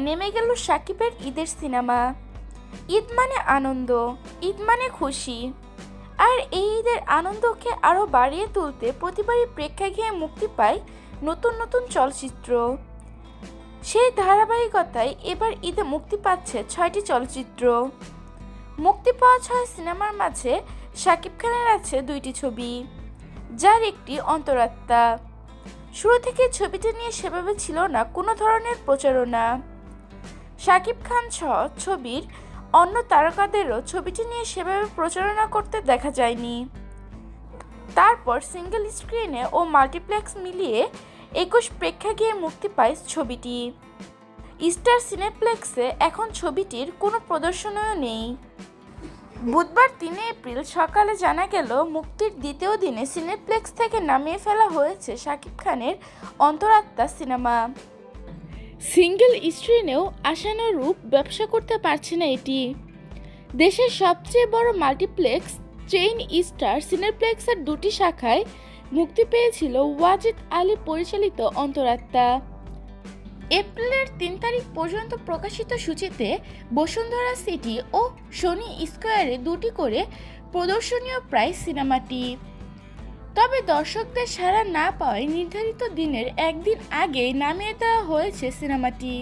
নেমে গেল শাকিবের ঈদের সিনেমা। ঈদ মানে আনন্দ, ঈদ মানে খুশি। আর এই ঈদের আনন্দকে আরও বাড়িয়ে তুলতে প্রতিবারই প্রেক্ষাগৃহে মুক্তি পায় নতুন নতুন চলচ্চিত্র। সেই ধারাবাহিকতায় এবার ঈদে মুক্তি পাচ্ছে 6টি চলচ্চিত্র। মুক্তি পাওয়া 6 সিনেমার মাঝে শাকিব খানের আছে 2টি ছবি, যার একটি অন্তরাত্মা। শুরু থেকে ছবিটি নিয়ে সেভাবে ছিল না কোনো ধরনের প্রচারণা। শাকিব খান সহ ছবির অন্য তারকাদেরও ছবিটি নিয়ে সেভাবে প্রচারণা করতে দেখা যায়নি। তারপর সিঙ্গেল স্ক্রিনে ও মাল্টিপ্লেক্স মিলিয়ে 21 প্রেক্ষাগৃহে মুক্তি পায় ছবিটি। স্টার সিনেপ্লেক্সে এখন ছবিটির কোনো প্রদর্শনীও নেই। বুধবার 3 এপ্রিল সকালে জানা গেল মুক্তির দ্বিতীয় দিনে সিনেপ্লেক্স থেকে নামিয়ে ফেলা হয়েছে শাকিব খানের অন্তরাত্মা সিনেমা। সিঙ্গেল স্ক্রিনেও আশানুরূপ ব্যবসা করতে পারছে না এটি। দেশের সবচেয়ে বড় মাল্টিপ্লেক্স চেইন স্টার সিনেপ্লেক্সের 2টি শাখায় মুক্তি পেয়েছিল ওয়াজিদ আলী পরিচালিত অন্তরাত্মা। এপ্রিলের 3 তারিখ পর্যন্ত প্রকাশিত সূচিতে বসুন্ধরা সিটি ও শনি স্কয়ারে 2টি করে প্রদর্শনীয় প্রায় সিনেমাটি। তবে দর্শকদের সাড়া না পাওয়ায় নির্ধারিত দিনের একদিন আগেই নামিয়ে দেওয়া হয়েছে সিনেমাটি।